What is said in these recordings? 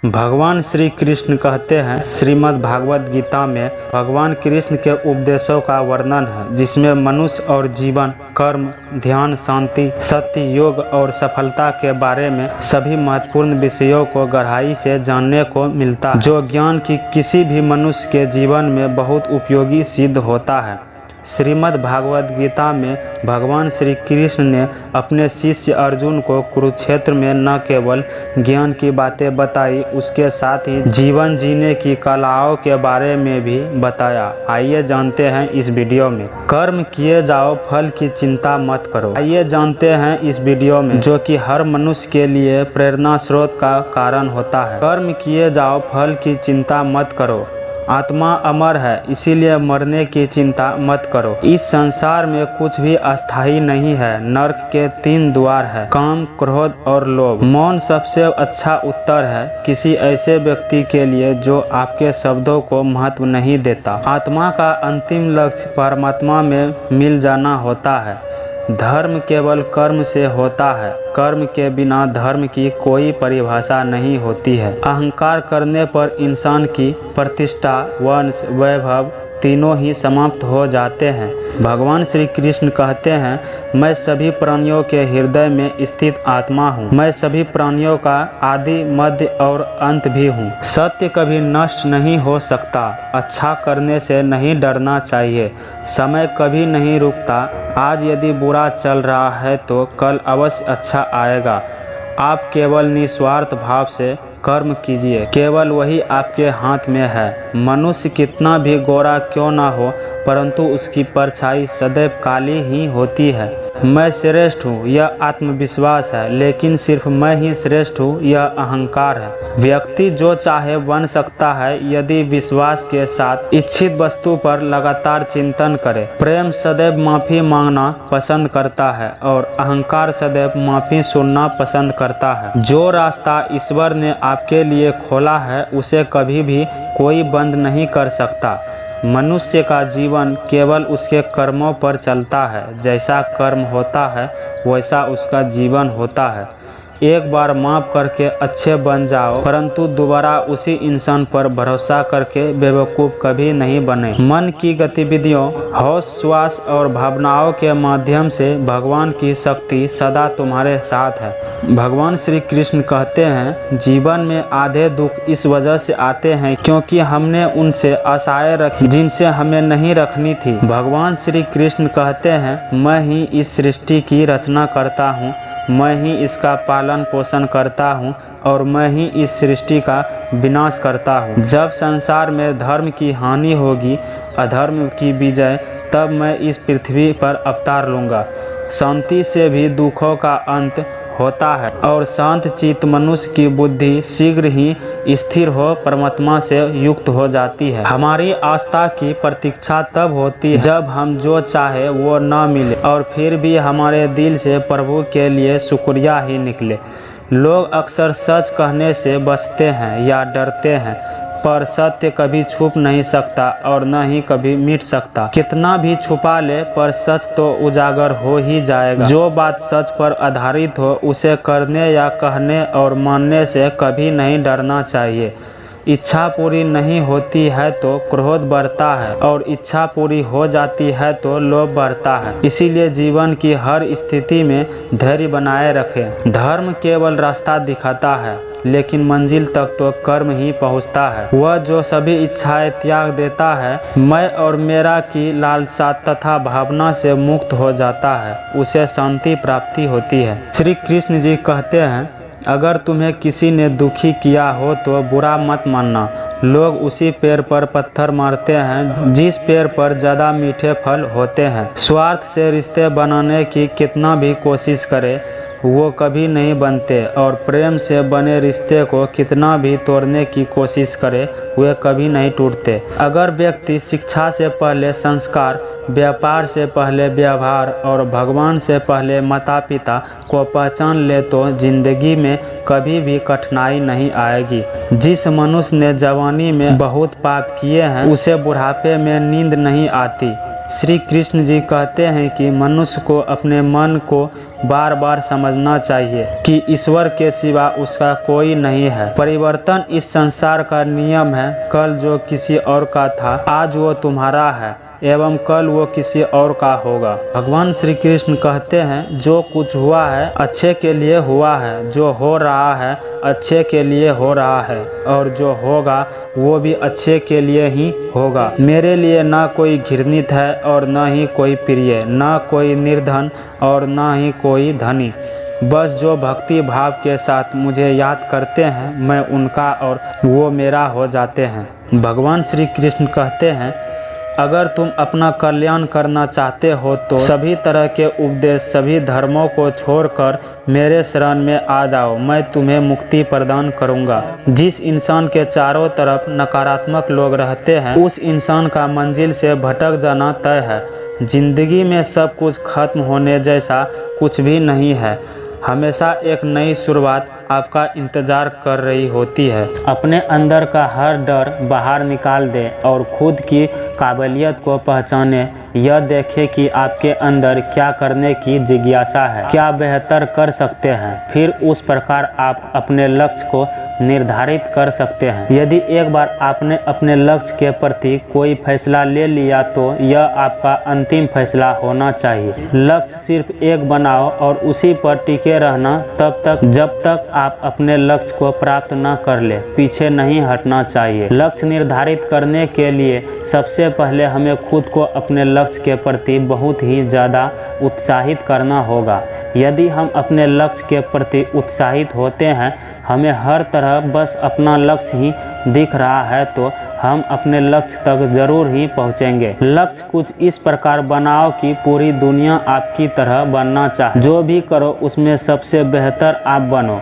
भगवान श्री कृष्ण कहते हैं, श्रीमद् भागवत गीता में भगवान कृष्ण के उपदेशों का वर्णन है, जिसमें मनुष्य और जीवन, कर्म, ध्यान, शांति, सत्य, योग और सफलता के बारे में सभी महत्वपूर्ण विषयों को गहराई से जानने को मिलता है, जो ज्ञान की किसी भी मनुष्य के जीवन में बहुत उपयोगी सिद्ध होता है। श्रीमद् भागवत गीता में भगवान श्री कृष्ण ने अपने शिष्य अर्जुन को कुरुक्षेत्र में न केवल ज्ञान की बातें बताई, उसके साथ ही जीवन जीने की कलाओं के बारे में भी बताया। आइए जानते हैं इस वीडियो में। कर्म किए जाओ, फल की चिंता मत करो। आइए जानते हैं इस वीडियो में, जो कि हर मनुष्य के लिए प्रेरणा स्रोत का कारण होता है। कर्म किए जाओ, फल की चिंता मत करो। आत्मा अमर है, इसीलिए मरने की चिंता मत करो। इस संसार में कुछ भी अस्थायी नहीं है। नरक के 3 द्वार है, काम, क्रोध और लोभ। मौन सबसे अच्छा उत्तर है किसी ऐसे व्यक्ति के लिए जो आपके शब्दों को महत्व नहीं देता। आत्मा का अंतिम लक्ष्य परमात्मा में मिल जाना होता है। धर्म केवल कर्म से होता है। कर्म के बिना धर्म की कोई परिभाषा नहीं होती है। अहंकार करने पर इंसान की प्रतिष्ठा, वंश, वैभव तीनों ही समाप्त हो जाते हैं। भगवान श्री कृष्ण कहते हैं, मैं सभी प्राणियों के हृदय में स्थित आत्मा हूँ। मैं सभी प्राणियों का आदि, मध्य और अंत भी हूँ। सत्य कभी नष्ट नहीं हो सकता। अच्छा करने से नहीं डरना चाहिए। समय कभी नहीं रुकता। आज यदि बुरा चल रहा है तो कल अवश्य अच्छा आएगा। आप केवल निस्वार्थ भाव से कर्म कीजिए, केवल वही आपके हाथ में है। मनुष्य कितना भी गोरा क्यों ना हो, परंतु उसकी परछाई सदैव काली ही होती है। मैं श्रेष्ठ हूँ, यह आत्मविश्वास है, लेकिन सिर्फ मैं ही श्रेष्ठ हूँ, यह अहंकार है। व्यक्ति जो चाहे बन सकता है, यदि विश्वास के साथ इच्छित वस्तु पर लगातार चिंतन करे। प्रेम सदैव माफी मांगना पसंद करता है और अहंकार सदैव माफी सुनना पसंद करता है। जो रास्ता ईश्वर ने आपके लिए खोला है, उसे कभी भी कोई बंद नहीं कर सकता। मनुष्य का जीवन केवल उसके कर्मों पर चलता है। जैसा कर्म होता है, वैसा उसका जीवन होता है। एक बार माफ करके अच्छे बन जाओ, परंतु दोबारा उसी इंसान पर भरोसा करके बेवकूफ़ कभी नहीं बने। मन की गतिविधियों, होश, श्वास और भावनाओं के माध्यम से भगवान की शक्ति सदा तुम्हारे साथ है। भगवान श्री कृष्ण कहते हैं, जीवन में आधे दुख इस वजह से आते हैं क्योंकि हमने उनसे आशाएं रखी जिनसे हमें नहीं रखनी थी। भगवान श्री कृष्ण कहते हैं, मैं ही इस सृष्टि की रचना करता हूँ, मैं ही इसका पालन पोषण करता हूँ और मैं ही इस सृष्टि का विनाश करता हूँ। जब संसार में धर्म की हानि होगी, अधर्म की विजय, तब मैं इस पृथ्वी पर अवतार लूँगा। शांति से भी दुखों का अंत होता है और शांत चित्त मनुष्य की बुद्धि शीघ्र ही स्थिर हो परमात्मा से युक्त हो जाती है। हमारी आस्था की प्रतीक्षा तब होती है जब हम जो चाहे वो न मिले और फिर भी हमारे दिल से प्रभु के लिए शुक्रिया ही निकले। लोग अक्सर सच कहने से बचते हैं या डरते हैं, पर सत्य कभी छुप नहीं सकता और न ही कभी मिट सकता। कितना भी छुपा ले, पर सच तो उजागर हो ही जाएगा। जो बात सच पर आधारित हो, उसे करने या कहने और मानने से कभी नहीं डरना चाहिए। इच्छा पूरी नहीं होती है तो क्रोध बढ़ता है और इच्छा पूरी हो जाती है तो लोभ बढ़ता है। इसीलिए जीवन की हर स्थिति में धैर्य बनाए रखें। धर्म केवल रास्ता दिखाता है, लेकिन मंजिल तक तो कर्म ही पहुंचता है। वह जो सभी इच्छाएं त्याग देता है, मैं और मेरा की लालसा तथा भावना से मुक्त हो जाता है, उसे शांति प्राप्ति होती है। श्री कृष्ण जी कहते हैं, अगर तुम्हें किसी ने दुखी किया हो तो बुरा मत मानना। लोग उसी पेड़ पर पत्थर मारते हैं जिस पेड़ पर ज़्यादा मीठे फल होते हैं। स्वार्थ से रिश्ते बनाने की कितना भी कोशिश करे, वो कभी नहीं बनते और प्रेम से बने रिश्ते को कितना भी तोड़ने की कोशिश करे, वे कभी नहीं टूटते। अगर व्यक्ति शिक्षा से पहले संस्कार, व्यापार से पहले व्यवहार और भगवान से पहले माता पिता को पहचान ले तो जिंदगी में कभी भी कठिनाई नहीं आएगी। जिस मनुष्य ने जवानी में बहुत पाप किए हैं, उसे बुढ़ापे में नींद नहीं आती। श्री कृष्ण जी कहते हैं कि मनुष्य को अपने मन को बार बार समझना चाहिए कि ईश्वर के सिवा उसका कोई नहीं है। परिवर्तन इस संसार का नियम है। कल जो किसी और का था, आज वो तुम्हारा है एवं कल वो किसी और का होगा। भगवान श्री कृष्ण कहते हैं, जो कुछ हुआ है अच्छे के लिए हुआ है, जो हो रहा है अच्छे के लिए हो रहा है, और जो होगा वो भी अच्छे के लिए ही होगा। मेरे लिए ना कोई घृणित है और न ही कोई प्रिय, ना कोई निर्धन और ना ही कोई धनी। बस जो भक्ति भाव के साथ मुझे याद करते हैं, मैं उनका और वो मेरा हो जाते हैं। भगवान श्री कृष्ण कहते हैं, अगर तुम अपना कल्याण करना चाहते हो तो सभी तरह के उपदेश, सभी धर्मों को छोड़कर मेरे शरण में आ जाओ, मैं तुम्हें मुक्ति प्रदान करूंगा। जिस इंसान के चारों तरफ नकारात्मक लोग रहते हैं, उस इंसान का मंजिल से भटक जाना तय है। जिंदगी में सब कुछ खत्म होने जैसा कुछ भी नहीं है। हमेशा एक नई शुरुआत आपका इंतजार कर रही होती है। अपने अंदर का हर डर बाहर निकाल दे और खुद की काबिलियत को पहचाने। यह देखें कि आपके अंदर क्या करने की जिज्ञासा है, क्या बेहतर कर सकते हैं। फिर उस प्रकार आप अपने लक्ष्य को निर्धारित कर सकते हैं। यदि एक बार आपने अपने लक्ष्य के प्रति कोई फैसला ले लिया तो यह आपका अंतिम फैसला होना चाहिए। लक्ष्य सिर्फ एक बनाओ और उसी पर टिके रहना तब तक जब तक आप अपने लक्ष्य को प्राप्त न कर ले। पीछे नहीं हटना चाहिए। लक्ष्य निर्धारित करने के लिए सबसे पहले हमें खुद को अपने लक्ष्य के प्रति बहुत ही ज़्यादा उत्साहित करना होगा। यदि हम अपने लक्ष्य के प्रति उत्साहित होते हैं, हमें हर तरह बस अपना लक्ष्य ही दिख रहा है, तो हम अपने लक्ष्य तक जरूर ही पहुंचेंगे। लक्ष्य कुछ इस प्रकार बनाओ कि पूरी दुनिया आपकी तरह बनना चाहे। जो भी करो उसमें सबसे बेहतर आप बनो।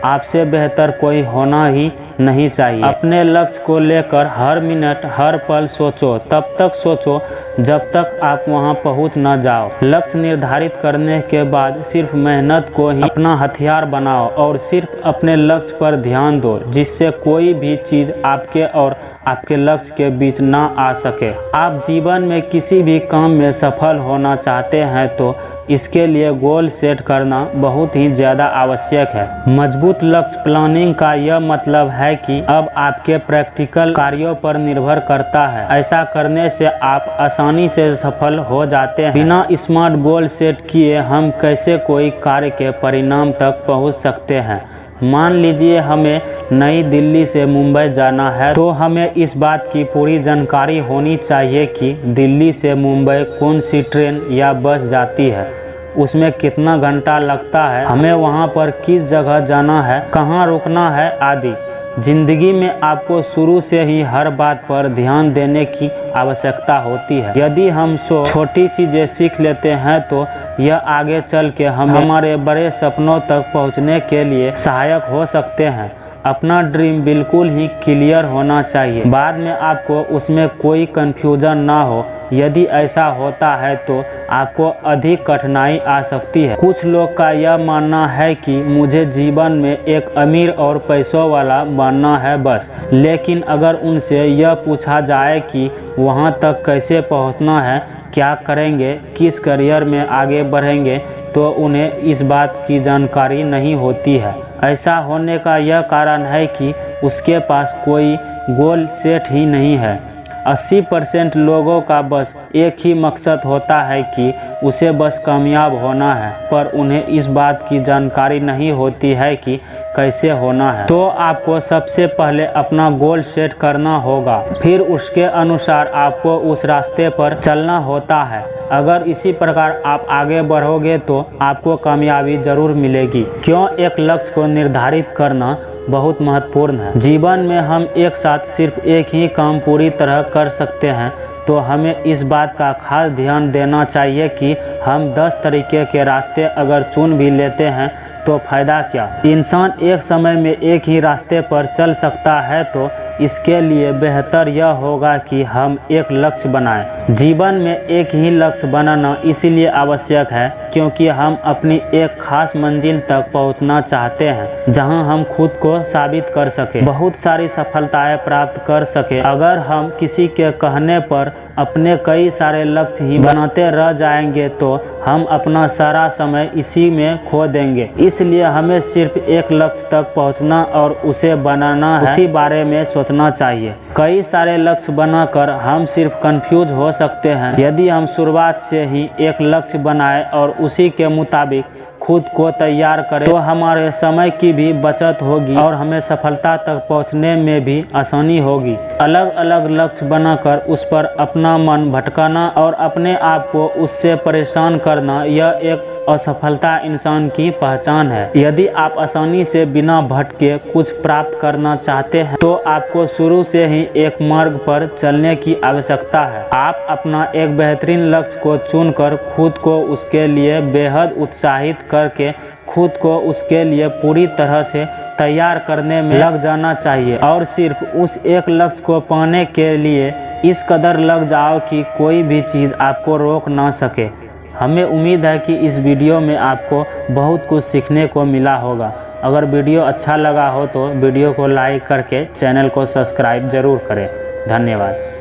आपसे बेहतर कोई होना ही नहीं चाहिए। अपने लक्ष्य को लेकर हर मिनट हर पल सोचो। तब तक सोचो जब तक आप वहां पहुंच न जाओ। लक्ष्य निर्धारित करने के बाद सिर्फ मेहनत को ही अपना हथियार बनाओ और सिर्फ अपने लक्ष्य पर ध्यान दो, जिससे कोई भी चीज़ आपके और आपके लक्ष्य के बीच ना आ सके। आप जीवन में किसी भी काम में सफल होना चाहते हैं तो इसके लिए गोल सेट करना बहुत ही ज़्यादा आवश्यक है। मजबूत लक्ष्य प्लानिंग का यह मतलब है कि अब आपके प्रैक्टिकल कार्यों पर निर्भर करता है। ऐसा करने से आप आसानी से सफल हो जाते हैं। बिना स्मार्ट गोल सेट किए हम कैसे कोई कार्य के परिणाम तक पहुंच सकते हैं। मान लीजिए हमें नई दिल्ली से मुंबई जाना है, तो हमें इस बात की पूरी जानकारी होनी चाहिए कि दिल्ली से मुंबई कौन सी ट्रेन या बस जाती है, उसमें कितना घंटा लगता है, हमें वहां पर किस जगह जाना है, कहाँ रुकना है आदि। जिंदगी में आपको शुरू से ही हर बात पर ध्यान देने की आवश्यकता होती है। यदि हम छोटी चीज़ें सीख लेते हैं तो यह आगे चल के हमारे बड़े सपनों तक पहुंचने के लिए सहायक हो सकते हैं। अपना ड्रीम बिल्कुल ही क्लियर होना चाहिए। बाद में आपको उसमें कोई कंफ्यूजन ना हो। यदि ऐसा होता है तो आपको अधिक कठिनाई आ सकती है। कुछ लोग का यह मानना है कि मुझे जीवन में एक अमीर और पैसों वाला बनना है बस। लेकिन अगर उनसे यह पूछा जाए कि वहां तक कैसे पहुंचना है, क्या करेंगे, किस करियर में आगे बढ़ेंगे, तो उन्हें इस बात की जानकारी नहीं होती है। ऐसा होने का यह कारण है कि उसके पास कोई गोल सेट ही नहीं है। 80% लोगों का बस एक ही मकसद होता है कि उसे बस कामयाब होना है, पर उन्हें इस बात की जानकारी नहीं होती है कि कैसे होना है। तो आपको सबसे पहले अपना गोल सेट करना होगा, फिर उसके अनुसार आपको उस रास्ते पर चलना होता है। अगर इसी प्रकार आप आगे बढ़ोगे तो आपको कामयाबी जरूर मिलेगी। क्यों एक लक्ष्य को निर्धारित करना बहुत महत्वपूर्ण है। जीवन में हम एक साथ सिर्फ एक ही काम पूरी तरह कर सकते हैं, तो हमें इस बात का खास ध्यान देना चाहिए कि हम 10 तरीके के रास्ते अगर चुन भी लेते हैं तो फायदा क्या। इंसान एक समय में एक ही रास्ते पर चल सकता है, तो इसके लिए बेहतर यह होगा कि हम एक लक्ष्य बनाएं। जीवन में एक ही लक्ष्य बनाना इसलिए आवश्यक है क्योंकि हम अपनी एक खास मंजिल तक पहुंचना चाहते हैं, जहां हम खुद को साबित कर सके, बहुत सारी सफलताएं प्राप्त कर सके। अगर हम किसी के कहने पर अपने कई सारे लक्ष्य ही बनाते रह जाएंगे तो हम अपना सारा समय इसी में खो देंगे। इसलिए हमें सिर्फ एक लक्ष्य तक पहुंचना और उसे बनाना है, उसी बारे में सोचना चाहिए। कई सारे लक्ष्य बनाकर हम सिर्फ कंफ्यूज हो सकते हैं। यदि हम शुरुआत से ही एक लक्ष्य बनाए और उसी के मुताबिक खुद को तैयार करें तो हमारे समय की भी बचत होगी और हमें सफलता तक पहुंचने में भी आसानी होगी। अलग अलग लक्ष्य बनाकर उस पर अपना मन भटकाना और अपने आप को उससे परेशान करना, यह एक असफलता इंसान की पहचान है। यदि आप आसानी से बिना भटके कुछ प्राप्त करना चाहते हैं तो आपको शुरू से ही एक मार्ग पर चलने की आवश्यकता है। आप अपना एक बेहतरीन लक्ष्य को चुनकर खुद को उसके लिए बेहद उत्साहित करके खुद को उसके लिए पूरी तरह से तैयार करने में लग जाना चाहिए और सिर्फ उस एक लक्ष्य को पाने के लिए इस कदर लग जाओ कि कोई भी चीज़ आपको रोक ना सके। हमें उम्मीद है कि इस वीडियो में आपको बहुत कुछ सीखने को मिला होगा। अगर वीडियो अच्छा लगा हो तो वीडियो को लाइक करके चैनल को सब्सक्राइब जरूर करें। धन्यवाद।